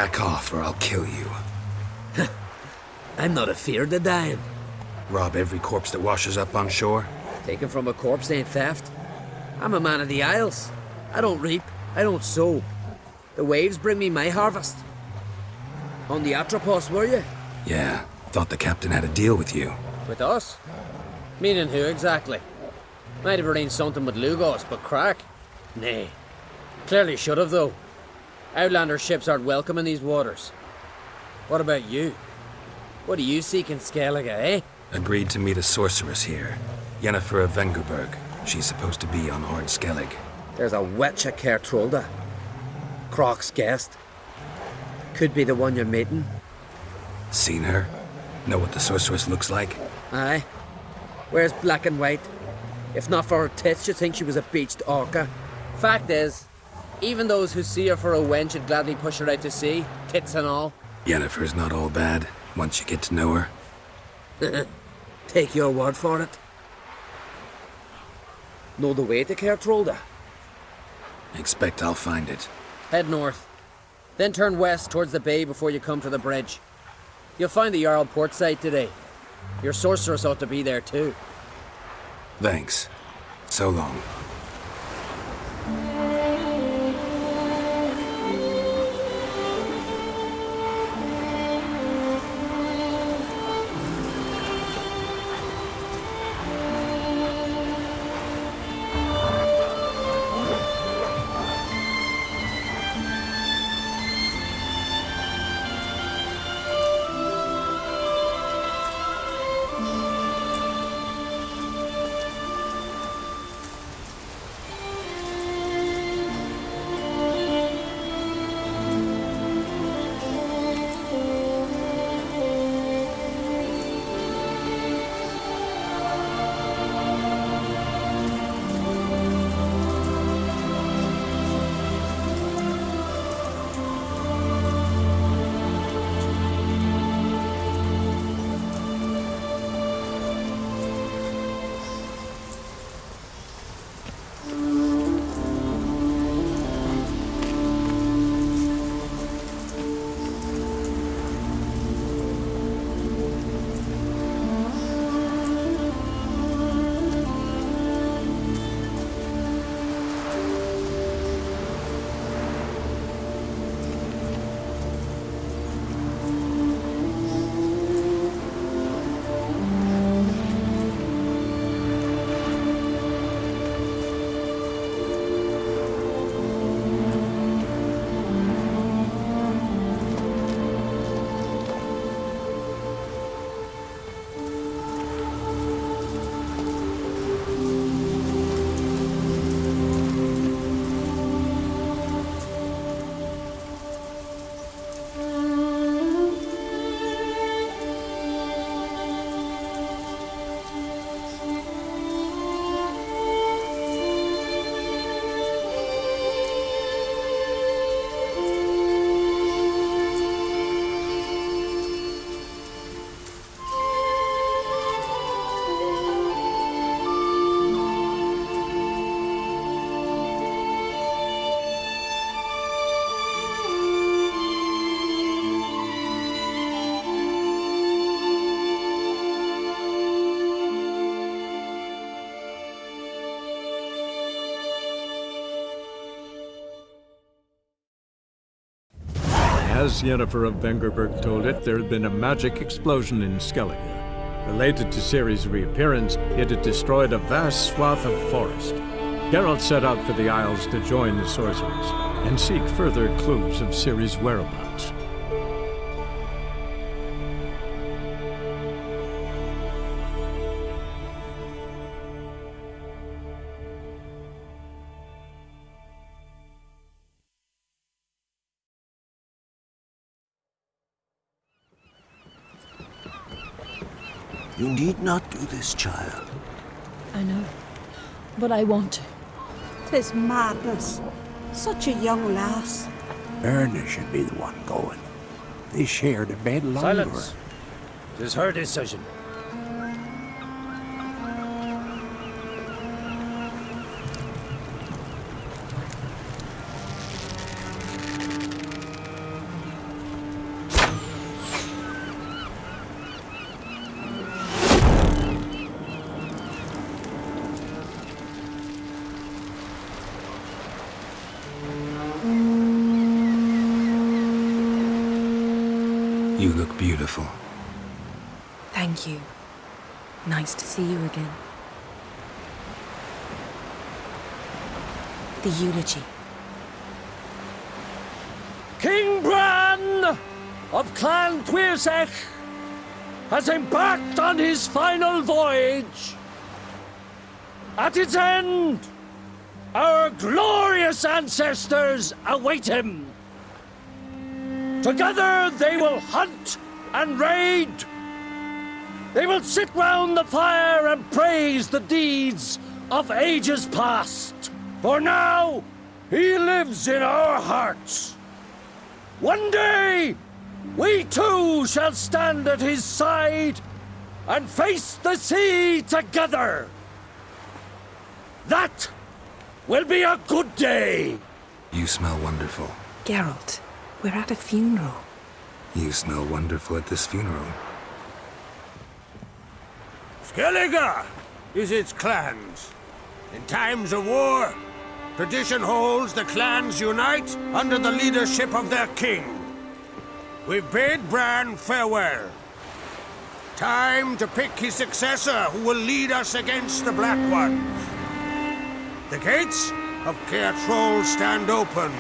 Back off or I'll kill you. I'm not afeard of dying. Rob every corpse that washes up on shore? Taken from a corpse ain't theft. I'm a man of the Isles. I don't reap, I don't sow. The waves bring me my harvest. On the Atropos, were you? Yeah, thought the captain had a deal with you. With us? Meaning who exactly? Might have arranged something with Lugos, but crack? Nay. Clearly should have, though. Outlander ships aren't welcome in these waters. What about you? What do you seek in Skellige, eh? Agreed to meet a sorceress here. Yennefer of Vengerberg. She's supposed to be on Ord Skellig. There's a witch at Kertrolda. Croc's guest. Could be the one you're meeting. Seen her? Know what the sorceress looks like? Aye. Wears black and white. If not for her tits, you'd think she was a beached orca. Fact is, even those who see her for a wench would gladly push her out to sea, tits and all. Yennefer's not all bad, once you get to know her. Take your word for it. Know the way to Kertrolda? Expect I'll find it. Head north. Then turn west towards the bay before you come to the bridge. You'll find the Jarl port site today. Your sorceress ought to be there too. Thanks. So long. As Yennefer of Vengerberg told it, there had been a magic explosion in Skellige. Related to Ciri's reappearance, it had destroyed a vast swath of forest. Geralt set out for the Isles to join the sorcerers and seek further clues of Ciri's whereabouts. You need not do this, child. I know, but I want to. 'Tis madness. Such a young lass. Erna should be the one going. They shared a bed longer. Silence. 'Tis her decision. You look beautiful. Thank you. Nice to see you again. The eulogy. King Bran of Clan Tuirsech has embarked on his final voyage. At its end, our glorious ancestors await him. Together they will hunt and raid. They will sit round the fire and praise the deeds of ages past. For now, he lives in our hearts. One day, we too shall stand at his side and face the sea together. That will be a good day. You smell wonderful. Geralt, we're at a funeral. You smell wonderful at this funeral. Skellige is its clans. In times of war, tradition holds the clans unite under the leadership of their king. We've bid Bran farewell. Time to pick his successor who will lead us against the Black Ones. The gates of Caer Troll stand open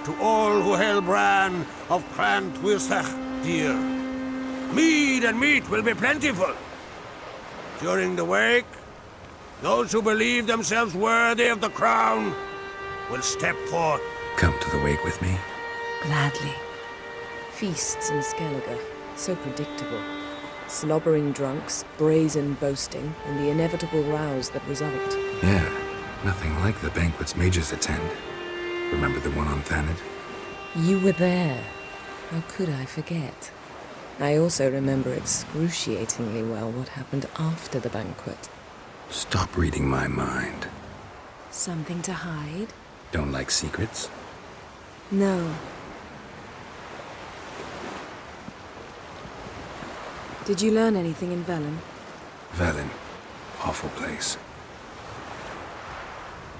to all who held Bran of Clan Tuirsech dear. Mead and meat will be plentiful. During the wake, those who believe themselves worthy of the crown will step forth. Come to the wake with me. Gladly. Feasts in Skellige, so predictable. Slobbering drunks, brazen boasting, and the inevitable rows that result. Yeah, nothing like the banquets mages attend. Remember the one on Thanedd? You were there. How could I forget? I also remember excruciatingly well what happened after the banquet. Stop reading my mind. Something to hide? Don't like secrets? No. Did you learn anything in Velen? Velen. Awful place.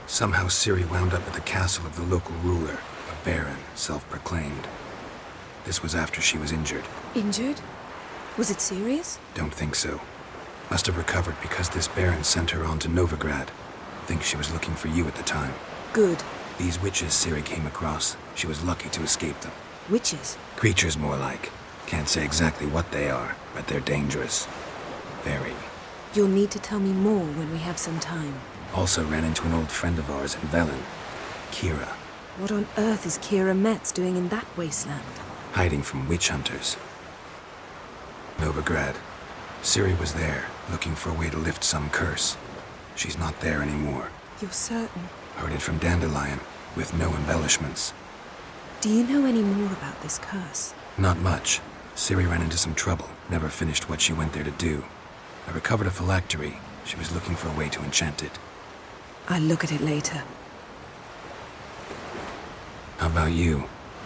Somehow Ciri wound up at the castle of the local ruler, a baron, self-proclaimed. This was after she was injured. Injured? Was it serious? Don't think so. Must have recovered because this baron sent her on to Novigrad. Think she was looking for you at the time. Good. These witches Ciri came across, she was lucky to escape them. Witches? Creatures more like. Can't say exactly what they are, but they're dangerous. Very. You'll need to tell me more when we have some time. Also ran into an old friend of ours in Velen, Kira. What on earth is Kira Metz doing in that wasteland? Hiding from witch hunters. Novigrad. Ciri was there, looking for a way to lift some curse. She's not there anymore. You're certain? Heard it from Dandelion, with no embellishments. Do you know any more about this curse? Not much. Ciri ran into some trouble, never finished what she went there to do. I recovered a phylactery. She was looking for a way to enchant it. I'll look at it later. How about you?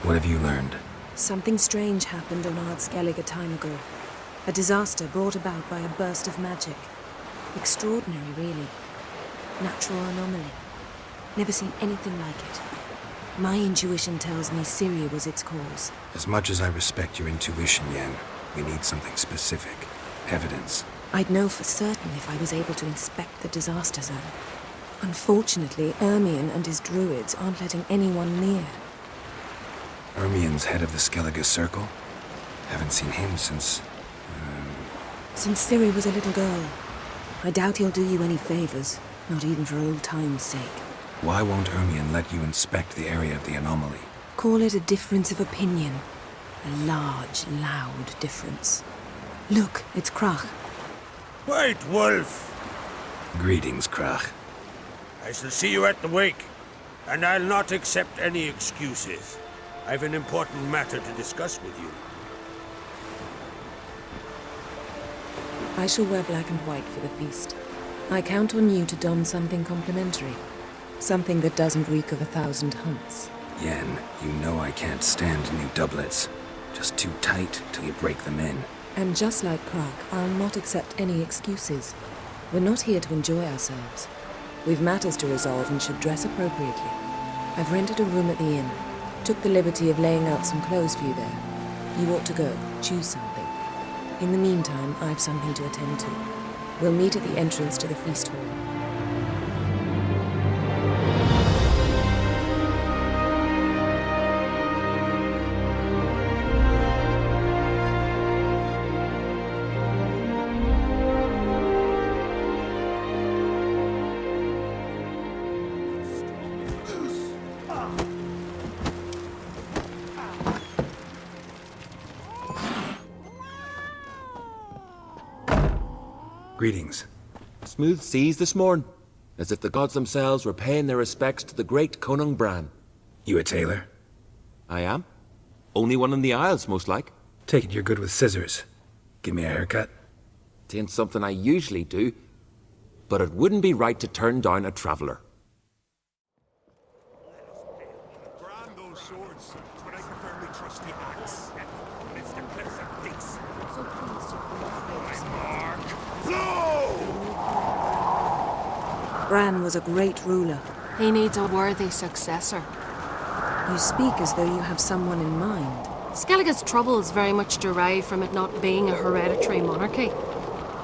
What have you learned? Something strange happened on Ard Skellige a time ago. A disaster brought about by a burst of magic. Extraordinary, really. Natural anomaly. Never seen anything like it. My intuition tells me Ciri was its cause. As much as I respect your intuition, Yen, we need something specific. Evidence. I'd know for certain if I was able to inspect the disaster zone. Unfortunately, Ermion and his druids aren't letting anyone near. Ermion's head of the Skellige Circle? Haven't seen him since... Since Ciri was a little girl. I doubt he'll do you any favors, not even for old time's sake. Why won't Ermion let you inspect the area of the anomaly? Call it a difference of opinion. A large, loud difference. Look, it's Krach. White Wolf! Greetings, Krach. I shall see you at the wake, and I'll not accept any excuses. I've an important matter to discuss with you. I shall wear black and white for the feast. I count on you to don something complimentary. Something that doesn't reek of 1,000 hunts. Yen, you know I can't stand new doublets. Just too tight till you break them in. And just like Krach, I'll not accept any excuses. We're not here to enjoy ourselves. We've matters to resolve and should dress appropriately. I've rented a room at the inn. Took the liberty of laying out some clothes for you there. You ought to go. Choose some. In the meantime, I've something to attend to. We'll meet at the entrance to the feast hall. Greetings. Smooth seas this morn, as if the gods themselves were paying their respects to the great Conung Bran. You a tailor? I am. Only one in the Isles, most like. Take it you're good with scissors. Give me a haircut. Tain't something I usually do, but it wouldn't be right to turn down a traveller. Brand those swords, but I prefer my trusty axe. It's the place of peace. Bran was a great ruler. He needs a worthy successor. You speak as though you have someone in mind. Skellige's troubles very much derive from it not being a hereditary monarchy.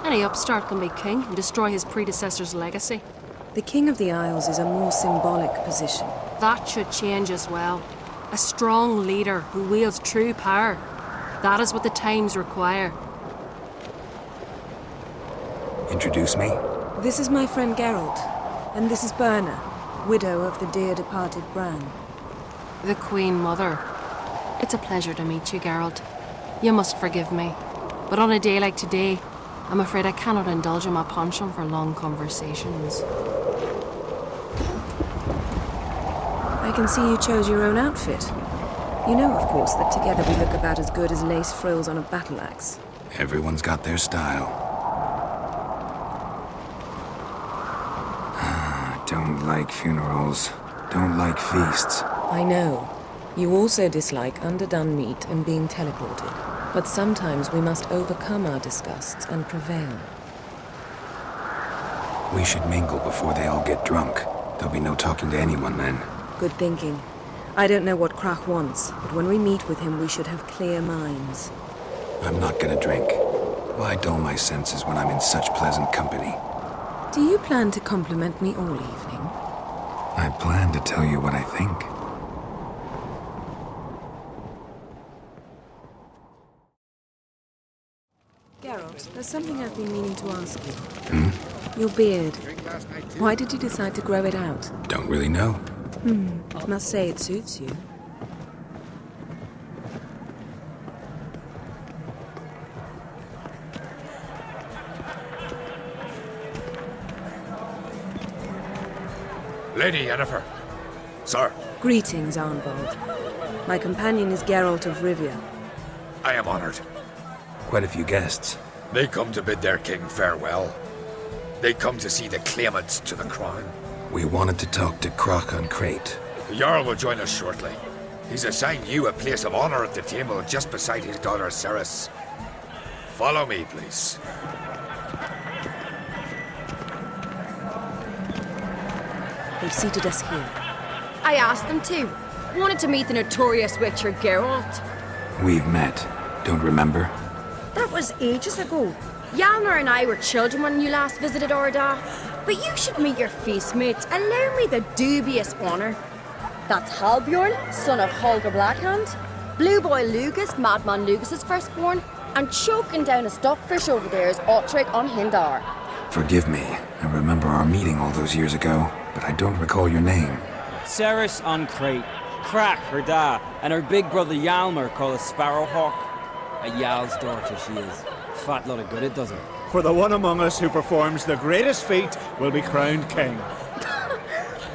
Any upstart can be king and destroy his predecessor's legacy. The King of the Isles is a more symbolic position. That should change as well. A strong leader who wields true power. That is what the times require. Introduce me. This is my friend Geralt, and this is Berna, widow of the dear departed Bran. The Queen Mother. It's a pleasure to meet you, Geralt. You must forgive me, but on a day like today, I'm afraid I cannot indulge in my penchant for long conversations. I can see you chose your own outfit. You know, of course, that together we look about as good as lace frills on a battle axe. Everyone's got their style. Don't like funerals. Don't like feasts. I know. You also dislike underdone meat and being teleported. But sometimes we must overcome our disgusts and prevail. We should mingle before they all get drunk. There'll be no talking to anyone then. Good thinking. I don't know what Krach wants, but when we meet with him, we should have clear minds. I'm not gonna drink. Why dull my senses when I'm in such pleasant company? Do you plan to compliment me all evening? I plan to tell you what I think. Geralt, there's something I've been meaning to ask you. Your beard. Why did you decide to grow it out? Don't really know. Must say it suits you. Lady Yennefer. Sir. Greetings, Arnvald. My companion is Geralt of Rivia. I am honored. Quite a few guests. They come to bid their king farewell. They come to see the claimants to the crown. We wanted to talk to Krach on Crate. The Jarl will join us shortly. He's assigned you a place of honor at the table just beside his daughter Ceres. Follow me, please. They've seated us here. I asked them to. Wanted to meet the notorious witcher Geralt. We've met. Don't remember? That was ages ago. Hjalmar and I were children when you last visited Orda. But you should meet your feast mates. Allow me the dubious honour. That's Halbjorn, son of Holger Blackhand. Blue Boy Lugus, Madman Lugus' firstborn. And choking down a stockfish over there is Otric on Hindar. Forgive me. I remember our meeting all those years ago, but I don't recall your name. Ceres on Crate, Krach her da, and her big brother Hjalmar called a Sparrowhawk. A Jarl's daughter she is. Fat lot of good it does her. For the one among us who performs the greatest feat will be crowned king.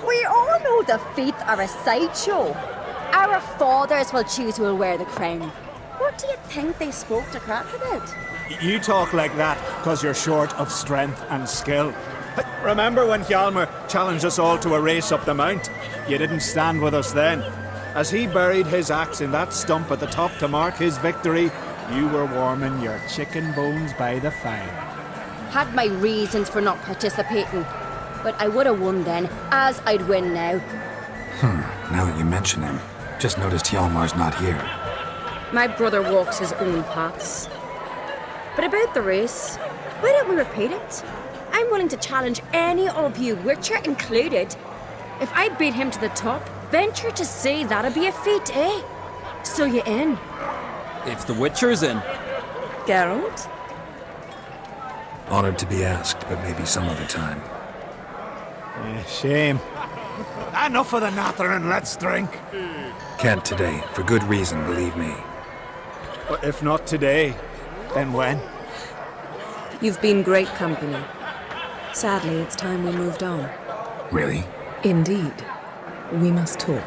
We all know the feats are a sideshow. Our fathers will choose who will wear the crown. What do you think they spoke to Krach about? You talk like that because you're short of strength and skill. Remember when Hjalmar challenged us all to a race up the mount? You didn't stand with us then. As he buried his axe in that stump at the top to mark his victory, you were warming your chicken bones by the fire. Had my reasons for not participating, but I would have won then, as I'd win now. Now that you mention him, just noticed Hjalmar's not here. My brother walks his own paths. But about the race, why don't we repeat it? I'm willing to challenge any of you, Witcher included. If I beat him to the top, venture to say that'd be a feat, eh? So you in? If the Witcher's in. Geralt? Honored to be asked, but maybe some other time. Shame. Enough of the nattering, let's drink. Can't today, for good reason, believe me. But if not today, then when? You've been great company. Sadly, it's time we moved on. Really? Indeed. We must talk,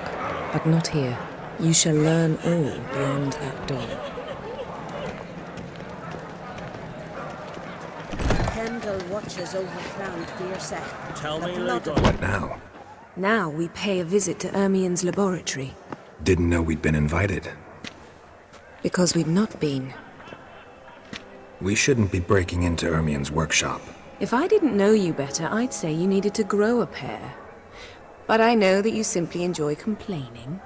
but not here. You shall learn all beyond that door. Pendle watches over Crown Deerset. Tell me, What now? Now we pay a visit to Ermien's laboratory. Didn't know we'd been invited. Because we've not been. We shouldn't be breaking into Ermien's workshop. If I didn't know you better, I'd say you needed to grow a pair. But I know that you simply enjoy complaining.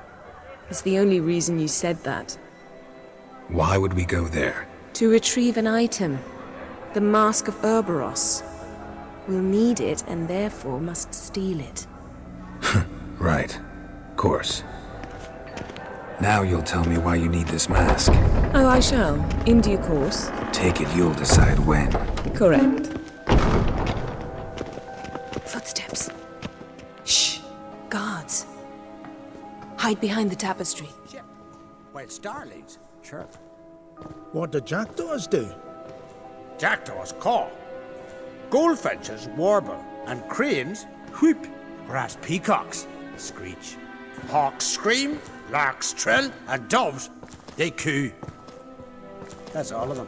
It's the only reason you said that. Why would we go there? To retrieve an item. The Mask of Ouroboros. We'll need it and therefore must steal it. Right. Course. Now you'll tell me why you need this mask. Oh, I shall. In due course. Take it you'll decide when. Correct. Footsteps. Shh. Guards. Hide behind the tapestry. Well, starlings, sure. What do jackdaws do? Jackdaws caw. Goldfinches warble, and cranes whoop, whereas peacocks screech. Hawks scream, larks trill, and doves, they coo. That's all of them.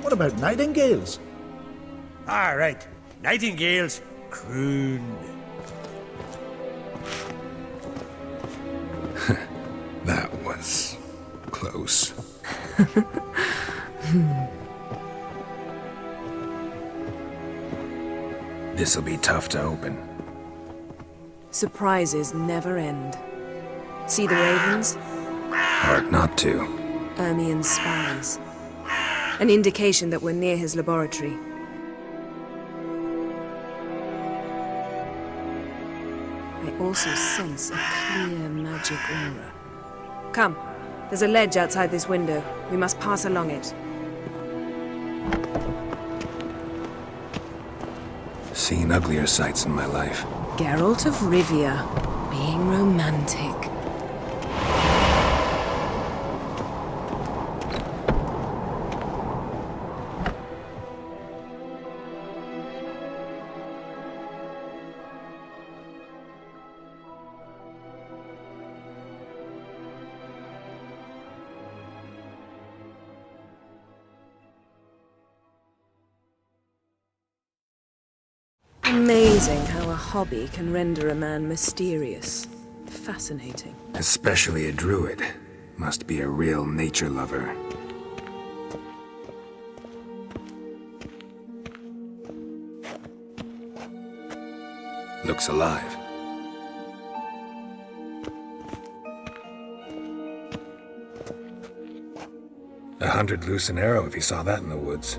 What about nightingales? All right, nightingales croon. That was close. This'll be tough to open. Surprises never end. See the ravens? Hard not to. Ermien's spies. An indication that we're near his laboratory. I also sense a clear magic aura. Come, there's a ledge outside this window. We must pass along it. Seen uglier sights in my life. Geralt of Rivia, being romantic. Amazing how a hobby can render a man mysterious. Fascinating. Especially a druid. Must be a real nature lover. Looks alive. $100 loose an arrow if you saw that in the woods.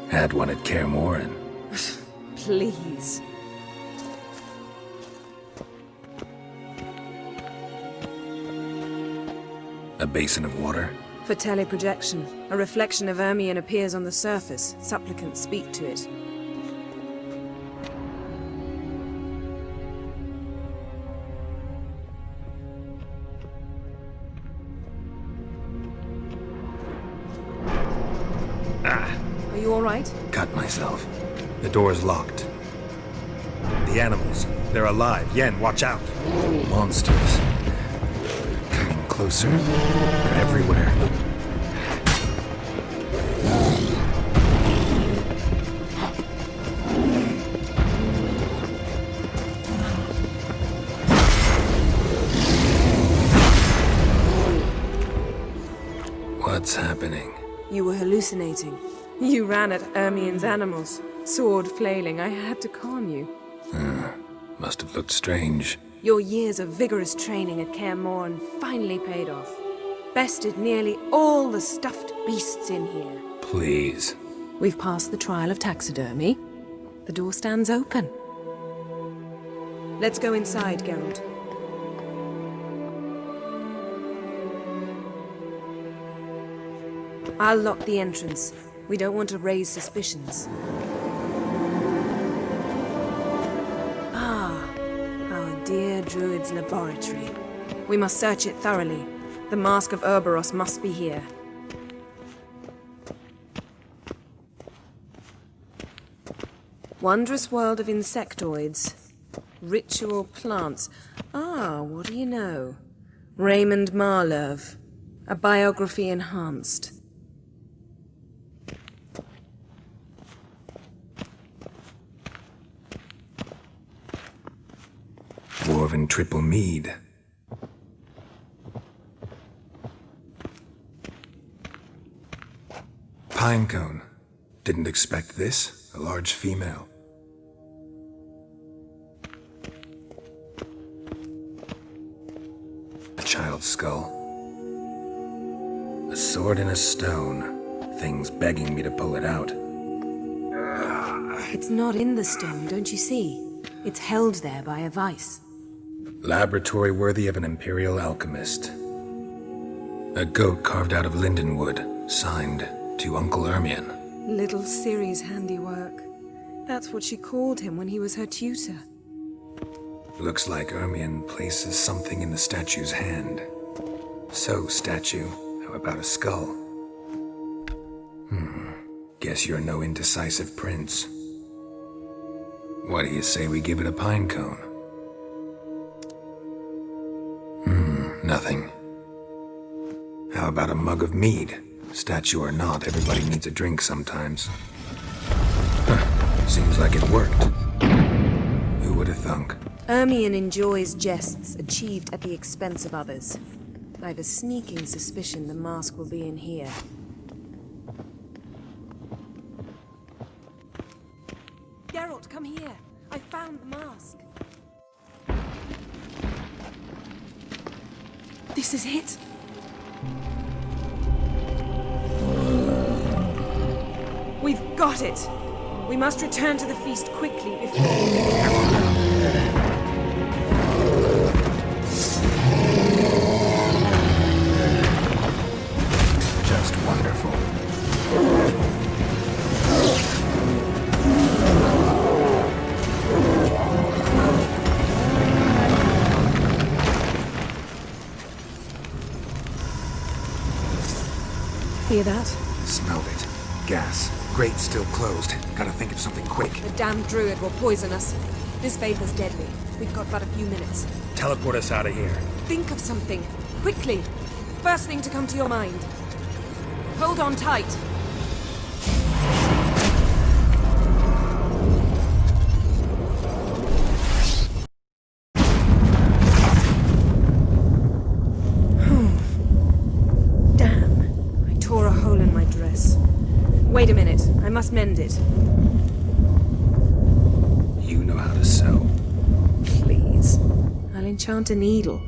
Had one at Kaer Morhen. Please. A basin of water? For teleprojection, a reflection of Ermien appears on the surface. Supplicants speak to it. Are you all right? Cut myself. The door's locked. The animals, they're alive. Yen, watch out. Monsters. Coming closer. They're everywhere. What's happening? You were hallucinating. You ran at Ermien's animals. Sword flailing. I had to calm you. Must have looked strange. Your years of vigorous training at Kaer Morhen finally paid off. Bested nearly all the stuffed beasts in here. Please. We've passed the trial of taxidermy. The door stands open. Let's go inside, Geralt. I'll lock the entrance. We don't want to raise suspicions. Ah, our dear Druid's laboratory. We must search it thoroughly. The Mask of Ouroboros must be here. Wondrous world of insectoids. Ritual plants. Ah, what do you know? Raymond Marlove. A biography enhanced. Dwarven triple mead. Pinecone. Didn't expect this. A large female. A child's skull. A sword in a stone. Thing's begging me to pull it out. It's not in the stone, don't you see? It's held there by a vice. Laboratory worthy of an imperial alchemist. A goat carved out of lindenwood, signed to Uncle Ermion. Little Ciri's handiwork. That's what she called him when he was her tutor. Looks like Ermion places something in the statue's hand. So, statue, how about a skull? Guess you're no indecisive prince. What do you say we give it a pine cone? Nothing. How about a mug of mead? Statue or not, everybody needs a drink sometimes. Seems like it worked. Who would have thunk? Ermion enjoys jests achieved at the expense of others. I've a sneaking suspicion the mask will be in here. Geralt, come here. I found the mask. This is it. We've got it. We must return to the feast quickly before... Just wonderful. Hear that? Smelled it. Gas. Grate's still closed. Gotta think of something quick. The damned druid will poison us. This vapor's deadly. We've got but a few minutes. Teleport us out of here. Think of something. Quickly. First thing to come to your mind. Hold on tight. Damn. I tore a hole in my dress. Wait a minute. I must mend it. You know how to sew. Please. I'll enchant a needle.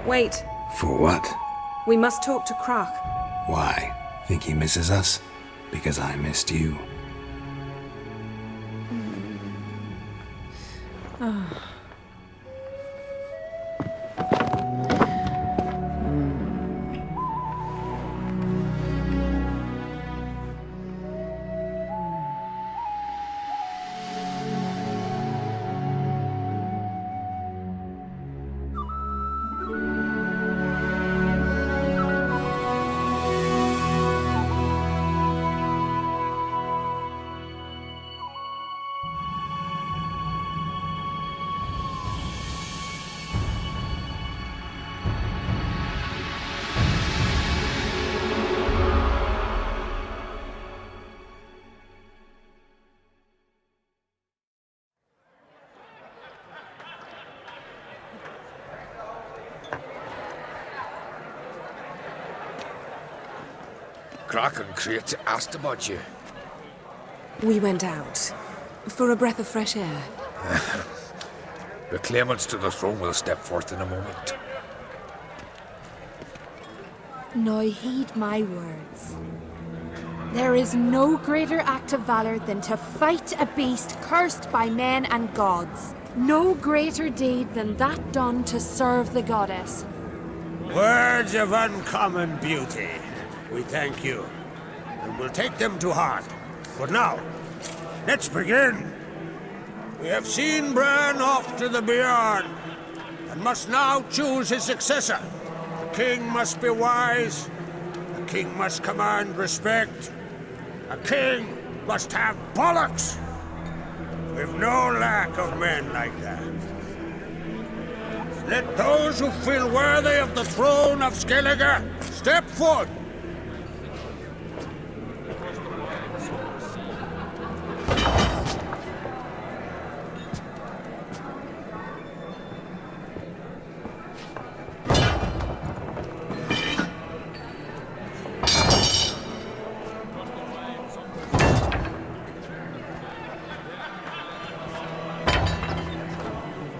Wait. For what? We must talk to Krak. Why? Think he misses us? Because I missed you. Crack and Crate asked about you. We went out for a breath of fresh air. The claimants to the throne will step forth in a moment. Now heed my words. There is no greater act of valor than to fight a beast cursed by men and gods. No greater deed than that done to serve the goddess. Words of uncommon beauty. We thank you, and we'll take them to heart. But now, let's begin. We have seen Bran off to the beyond, and must now choose his successor. The king must be wise. The king must command respect. A king must have bollocks. We've no lack of men like that. Let those who feel worthy of the throne of Skellige step forth.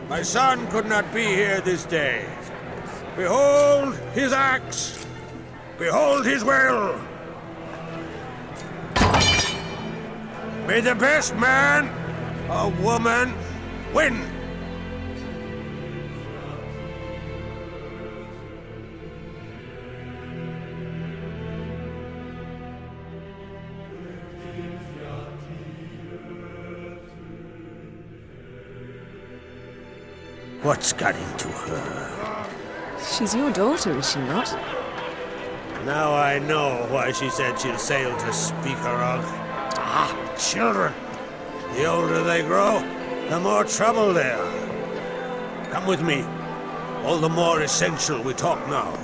My son could not be here this day. Behold his axe. Behold his will. May the best man or woman win. What's got into her? She's your daughter, is she not? Now I know why she said she'll sail to speak her of. Ah, children. The older they grow, the more trouble they are. Come with me. All the more essential we talk now.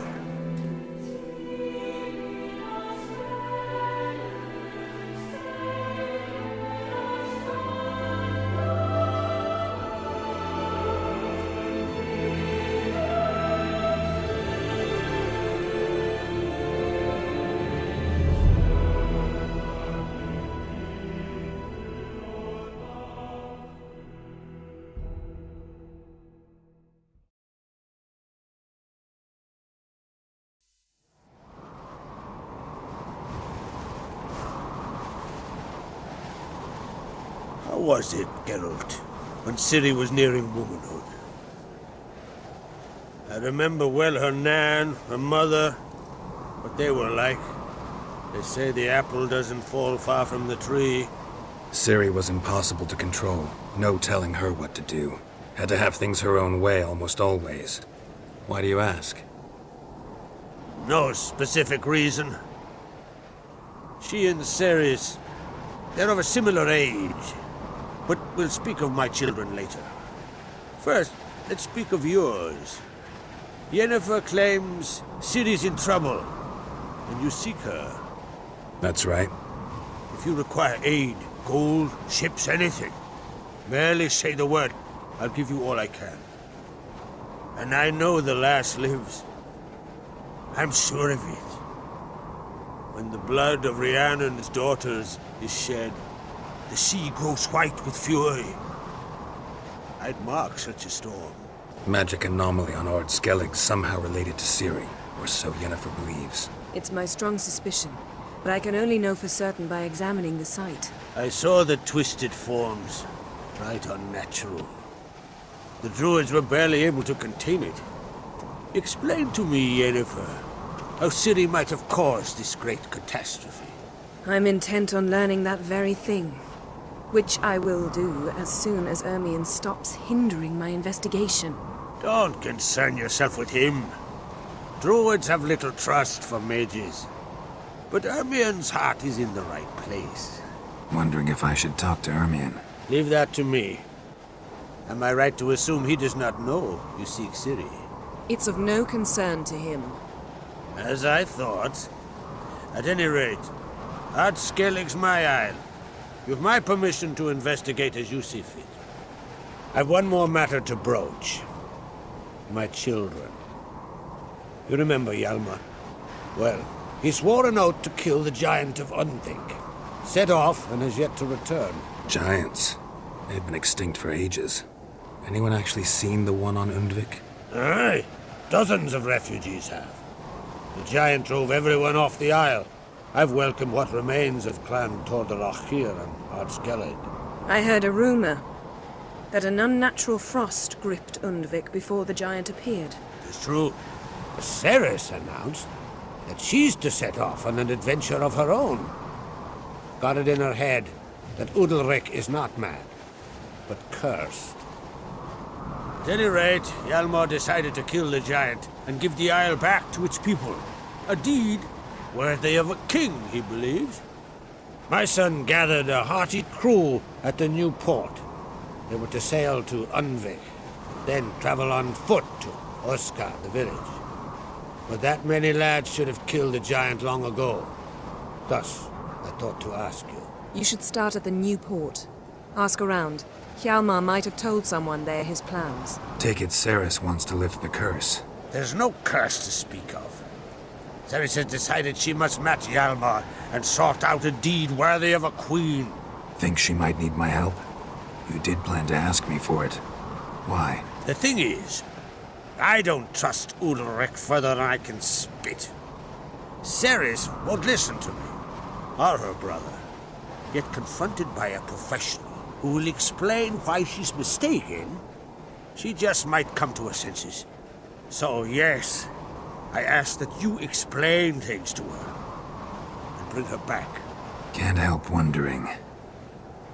How was it, Geralt, when Ciri was nearing womanhood? I remember well her nan, her mother, what they were like. They say the apple doesn't fall far from the tree. Ciri was impossible to control. No telling her what to do. Had to have things her own way almost always. Why do you ask? No specific reason. She and Ceres, they're of a similar age. But we'll speak of my children later. First, let's speak of yours. Yennefer claims Ciri's in trouble, and you seek her. That's right. If you require aid, gold, ships, anything, merely say the word. I'll give you all I can. And I know the lass lives. I'm sure of it. When the blood of Rhiannon's daughters is shed, the sea grows white with fury. I'd mark such a storm. Magic anomaly on Ord Skellig somehow related to Ciri, or so Yennefer believes. It's my strong suspicion, but I can only know for certain by examining the site. I saw the twisted forms. Right unnatural. The druids were barely able to contain it. Explain to me, Yennefer, how Ciri might have caused this great catastrophe. I'm intent on learning that very thing. Which I will do as soon as Ermion stops hindering my investigation. Don't concern yourself with him. Druids have little trust for mages. But Ermion's heart is in the right place. Wondering if I should talk to Ermion. Leave that to me. Am I right to assume he does not know you seek Ciri? It's of no concern to him. As I thought. At any rate, Ard Skellig's my isle. You've my permission to investigate as you see fit. I've one more matter to broach. My children. You remember Hjalmar? Well, He swore an oath to kill the giant of Undvik. Set off and has yet to return. Giants. They've been extinct for ages. Anyone actually seen the one on Undvik? Aye. Dozens of refugees have. The giant drove everyone off the isle. I've welcomed what remains of Clan Tordarachir and Ardskellig. I heard a rumor that an unnatural frost gripped Undvik before the giant appeared. It's true. Ceres announced that she's to set off on an adventure of her own. Got it in her head that Udalric is not mad, but cursed. At any rate, Hjalmar decided to kill the giant and give the isle back to its people. A deed worthy of a king, he believes. My son gathered a hearty crew at the new port. They were to sail to Undvik, then travel on foot to Oska, the village. But that many lads should have killed the giant long ago. Thus, I thought to ask you. You should start at the new port. Ask around. Hjalmar might have told someone there his plans. Take it Ceres wants to lift the curse. There's no curse to speak of. Ceres has decided she must match Hjalmar and sort out a deed worthy of a queen. Think she might need my help? You did plan to ask me for it. Why? The thing is, I don't trust Udalric further than I can spit. Ceres won't listen to me, or her brother. Yet confronted by a professional who will explain why she's mistaken, she just might come to her senses. So yes, I ask that you explain things to her and bring her back. Can't help wondering.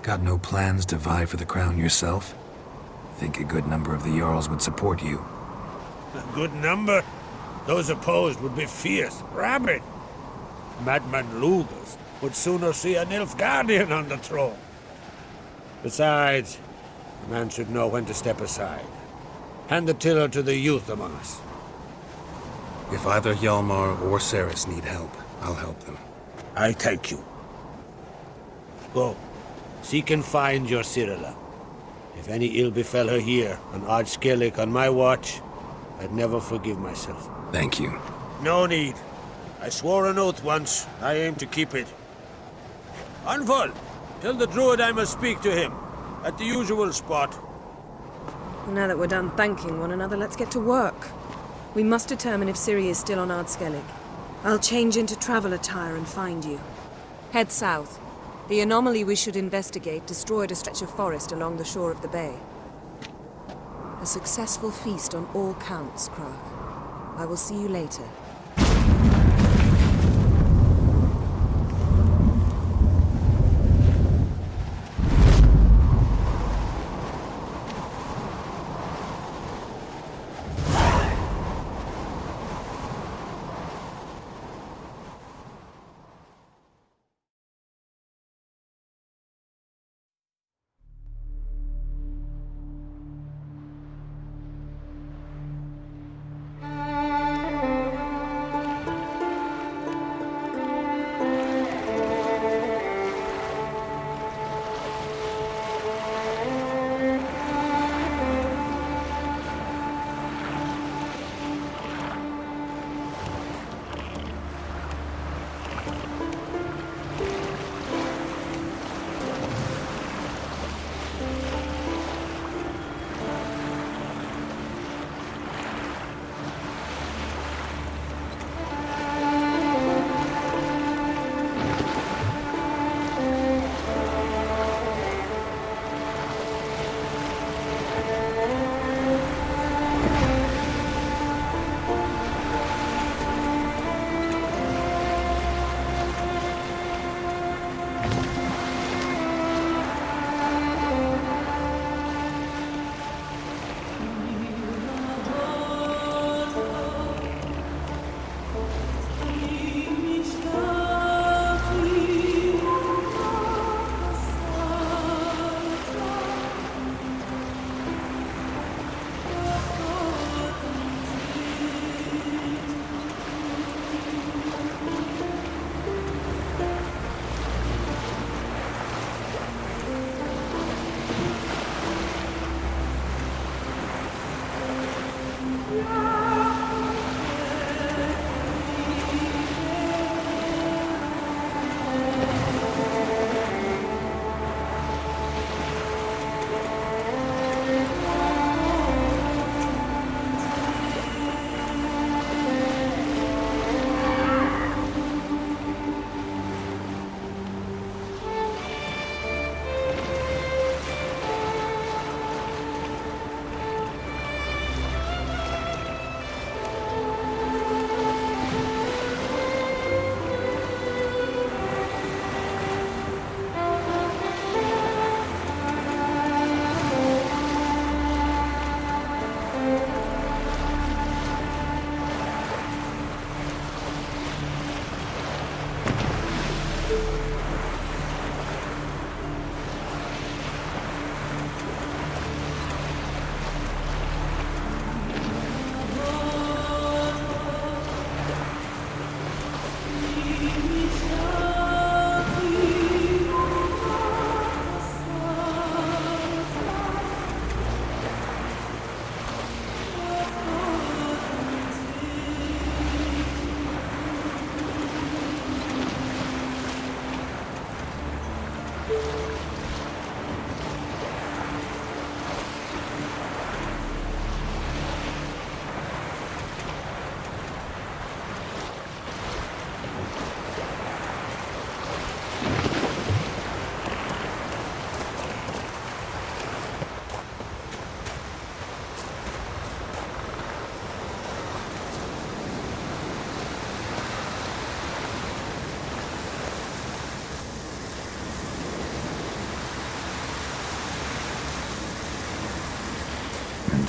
Got no plans to vie for the crown yourself? Think a good number of the Jarls would support you. A good number? Those opposed would be fierce, rabid. Madman Lugas would sooner see a Nilfgaardian on the throne. Besides, a man should know when to step aside. Hand the tiller to the youth among us. If either Hjalmar or Ceres need help, I'll help them. I thank you. Go. Seek and find your Cyrilla. If any ill befell her here on Ardskellig on my watch, I'd never forgive myself. Thank you. No need. I swore an oath once. I aim to keep it. Anfal, tell the druid I must speak to him. At the usual spot. Now that we're done thanking one another, let's get to work. We must determine if Ciri is still on Ardskellig. I'll change into travel attire and find you. Head south. The anomaly we should investigate destroyed a stretch of forest along the shore of the bay. A successful feast on all counts, Krach. I will see you later.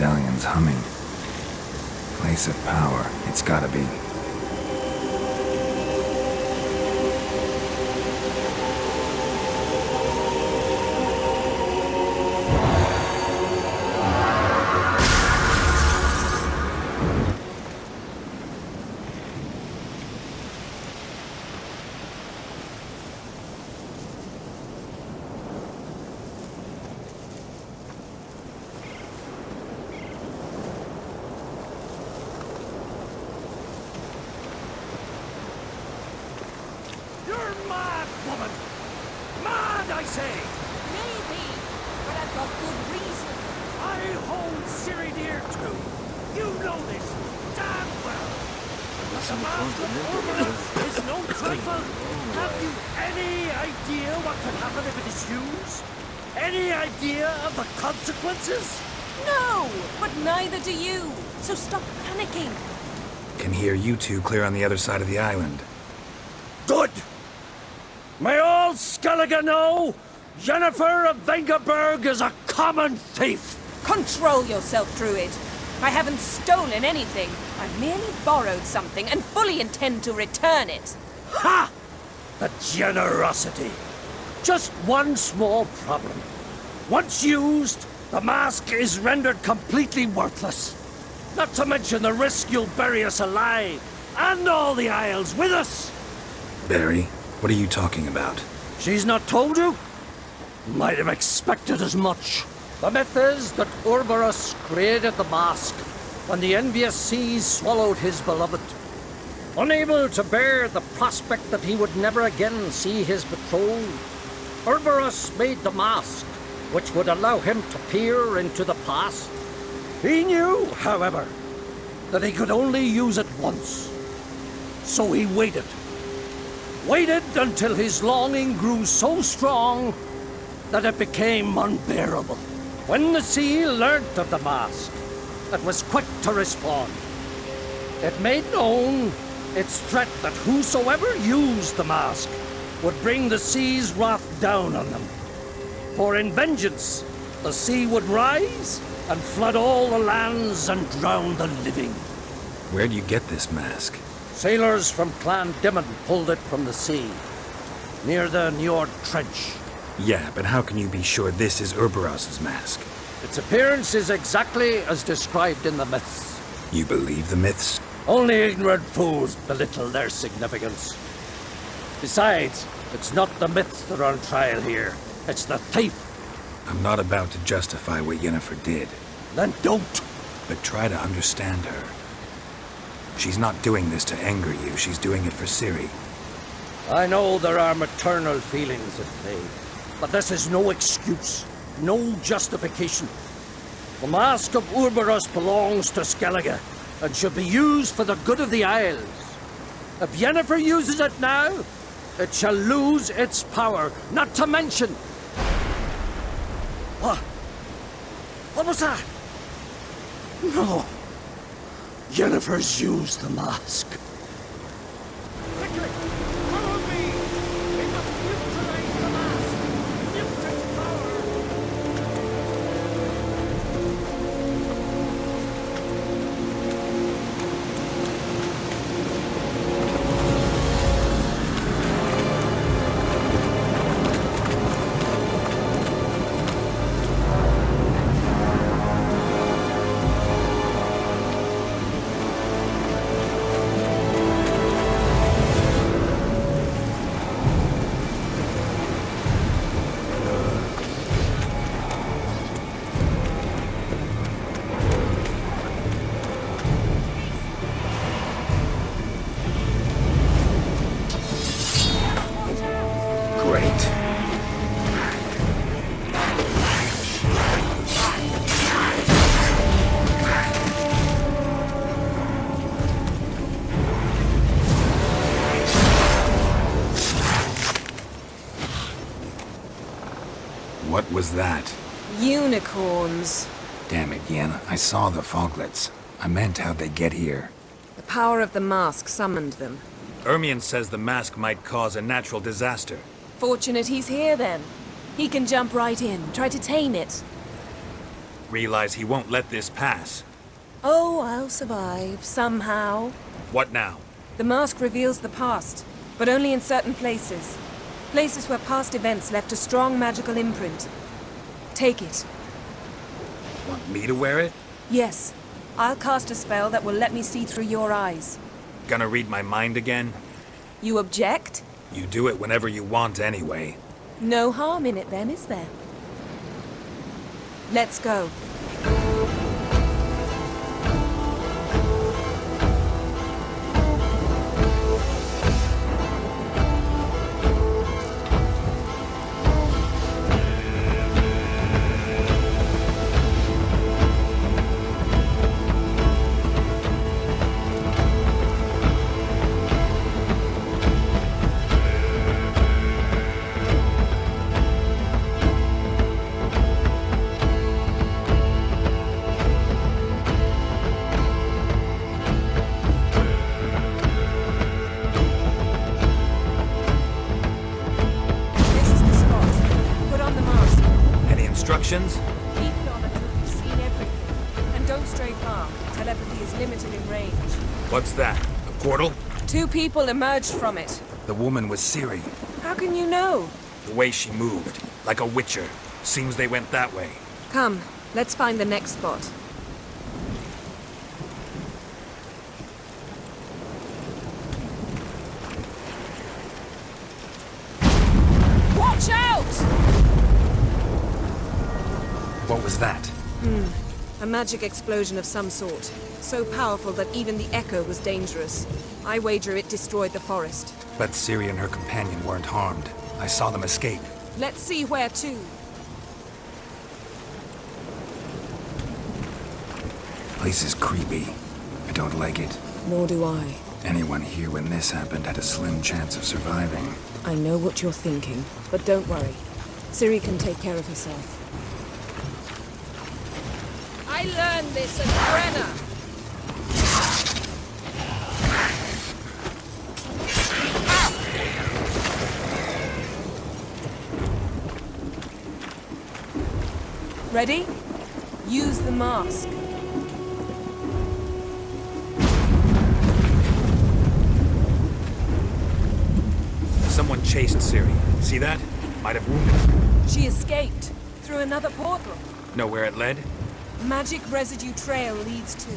medallion's humming. Place of power, it's gotta be. You're mad, woman! Mad, I say! Maybe, but I've got good reason. I hold Ciri dear too. You know this damn well. But the mask of Orberus is no trifle. Have you any idea what could happen if it is used? Any idea of the consequences? No, but neither do you. So stop panicking. Can hear you two clear on the other side of the island. Good! May all Skellige know, Yennefer of Vengerberg is a common thief! Control yourself, Druid. I haven't stolen anything. I've merely borrowed something and fully intend to return it. Ha! The generosity! Just one small problem. Once used, the mask is rendered completely worthless. Not to mention the risk you'll bury us alive, and all the Isles with us! Barry, what are you talking about? She's not told you? Might have expected as much. The myth is that Orberus created the mask when the envious seas swallowed his beloved. Unable to bear the prospect that he would never again see his betrothed, Orberus made the mask, which would allow him to peer into the past. He knew, however, that he could only use it once. So he waited. Waited until his longing grew so strong that it became unbearable. When the sea learnt of the mask, it was quick to respond. It made known its threat that whosoever used the mask would bring the sea's wrath down on them. For in vengeance, the sea would rise and flood all the lands and drown the living. Where do you get this mask? Sailors from Clan Dimon pulled it from the sea, near the Njord Trench. Yeah, but how can you be sure this is Orberos's mask? Its appearance is exactly as described in the myths. You believe the myths? Only ignorant fools belittle their significance. Besides, it's not the myths that are on trial here. It's the thief. I'm not about to justify what Yennefer did. Then don't. But try to understand her. She's not doing this to anger you, she's doing it for Ciri. I know there are maternal feelings at play, but this is no excuse, no justification. The mask of Orberus belongs to Skellige, and should be used for the good of the Isles. If Yennefer uses it now, it shall lose its power, not to mention... What? What was that? No. Yennefer's used the mask. Quickly! Follow me! We must neutralize the mask! Mute its power! What was that? Unicorns. Damn it, Yen. I saw the foglets. I meant how'd they get here. The power of the mask summoned them. Ermion says the mask might cause a natural disaster. Fortunate he's here then. He can jump right in, try to tame it. Realize he won't let this pass. Oh, I'll survive, somehow. What now? The mask reveals the past, but only in certain places. Places where past events left a strong magical imprint. Take it. Want me to wear it? Yes. I'll cast a spell that will let me see through your eyes. Gonna read my mind again? You object? You do it whenever you want anyway. No harm in it then, is there? Let's go. Instructions? Keep it on until you've seen everything. And don't stray far. Telepathy is limited in range. What's that? A portal? 2 people emerged from it. The woman was Ciri. How can you know? The way she moved. Like a witcher. Seems they went that way. Come, let's find the next spot. Watch out! What was that? A magic explosion of some sort. So powerful that even the echo was dangerous. I wager it destroyed the forest. But Ciri and her companion weren't harmed. I saw them escape. Let's see where to. Place is creepy. I don't like it. Nor do I. Anyone here when this happened had a slim chance of surviving. I know what you're thinking, but don't worry. Ciri can take care of herself. I learned this at Brenna. Ready? Use the mask. Someone chased Ciri. See that? Might have wounded her. She escaped through another portal. Know where it led? Magic residue trail leads to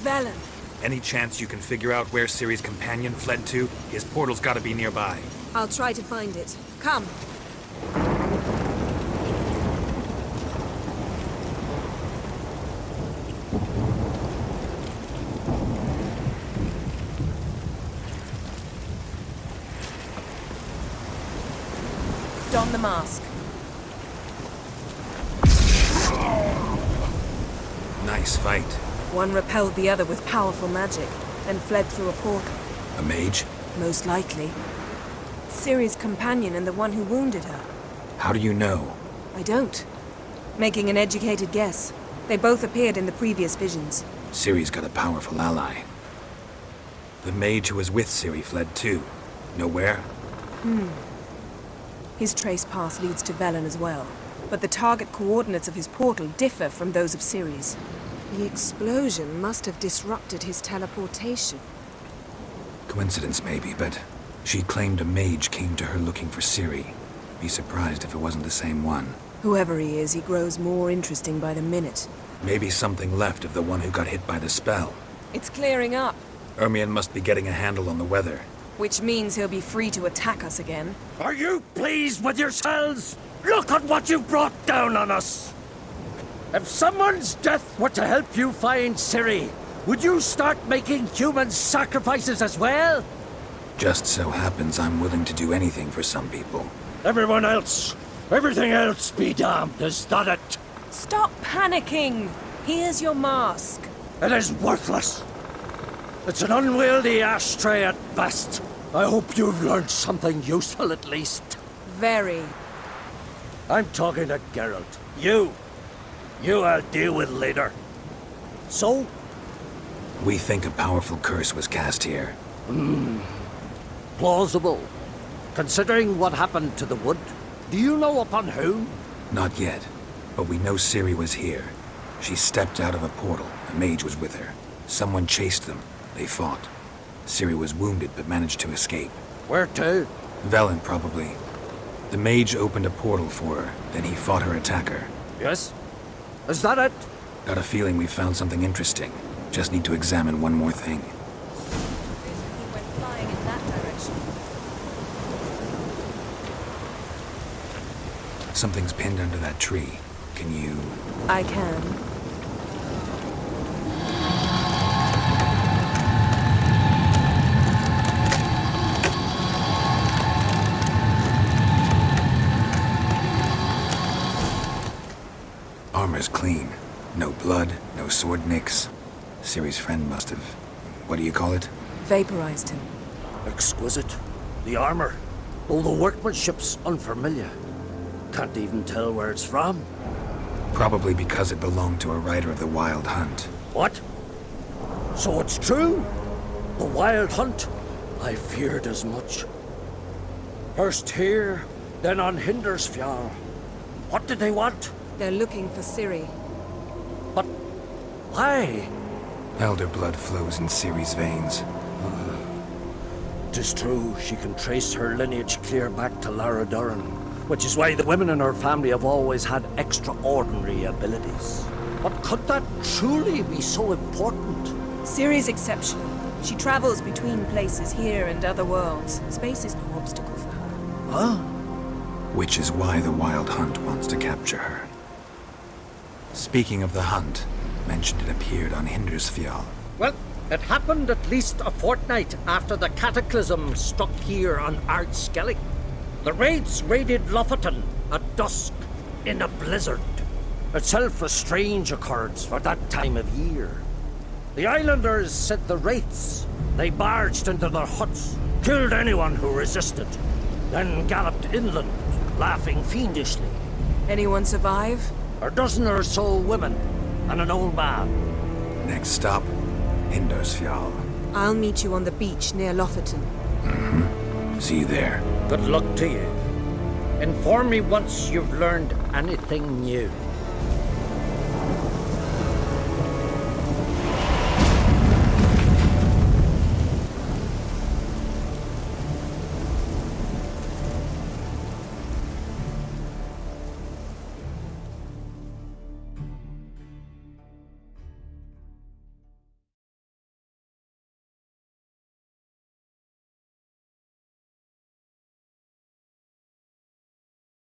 Velen. Any chance you can figure out where Ciri's companion fled to? His portal's gotta be nearby. I'll try to find it. Come. Don the mask. Nice fight. One repelled the other with powerful magic, then fled through a portal. A mage? Most likely. Ciri's companion and the one who wounded her. How do you know? I don't. Making an educated guess. They both appeared in the previous visions. Ciri's got a powerful ally. The mage who was with Ciri fled too. Know where? His trace path leads to Velen as well. But the target coordinates of his portal differ from those of Ciri's. The explosion must have disrupted his teleportation. Coincidence maybe, but she claimed a mage came to her looking for Ciri. Be surprised if it wasn't the same one. Whoever he is, he grows more interesting by the minute. Maybe something left of the one who got hit by the spell. It's clearing up, Ermion must be getting a handle on the weather. which means he'll be free to attack us again. Are you pleased with yourselves? Look at what you've brought down on us! If someone's death were to help you find Ciri, would you start making human sacrifices as well? Just so happens I'm willing to do anything for some people. Everyone else, everything else be damned, is that it? Stop panicking! Here's your mask. It is worthless. It's an unwieldy ashtray at best. I hope you've learned something useful at least. Very. I'm talking to Geralt. You I'll deal with later. So? We think a powerful curse was cast here. Plausible. Considering what happened to the wood, do you know upon whom? Not yet. But we know Ciri was here. She stepped out of a portal. A mage was with her. Someone chased them. They fought. Ciri was wounded but managed to escape. Where to? Velen, probably. The mage opened a portal for her, then he fought her attacker. Yes? Is that it? Got a feeling we found something interesting. Just need to examine one more thing. He went flying in that direction. Something's pinned under that tree. Can you... I can. Armor's clean. No blood, no sword nicks. Ciri's friend must have... what do you call it? Vaporized him. Exquisite. The armor, though the workmanship's unfamiliar. Can't even tell where it's from. Probably because it belonged to a rider of the Wild Hunt. What? So it's true? The Wild Hunt? I feared as much. First here, then on Hindersfjall. What did they want? They're looking for Ciri. But why? Elder blood flows in Ciri's veins. 'Tis true, she can trace her lineage clear back to Lara Duran, which is why the women in her family have always had extraordinary abilities. But could that truly be so important? Ciri's exceptional. She travels between places here and other worlds. Space is no obstacle for her. Huh? Which is why the Wild Hunt wants to capture her. Speaking of the hunt, mentioned it appeared on Hindersfjall. Well, it happened at least a fortnight after the cataclysm struck here on Skellige. The raids raided Lofoten at dusk in a blizzard. Itself a strange occurrence for that time of year. The islanders said the wraiths. They barged into their huts, killed anyone who resisted, then galloped inland, laughing fiendishly. Anyone survive? A dozen or so women, and an old man. Next stop, Hindersfjall. I'll meet you on the beach near Lofoten. See you there. Good luck to you. Inform me once you've learned anything new.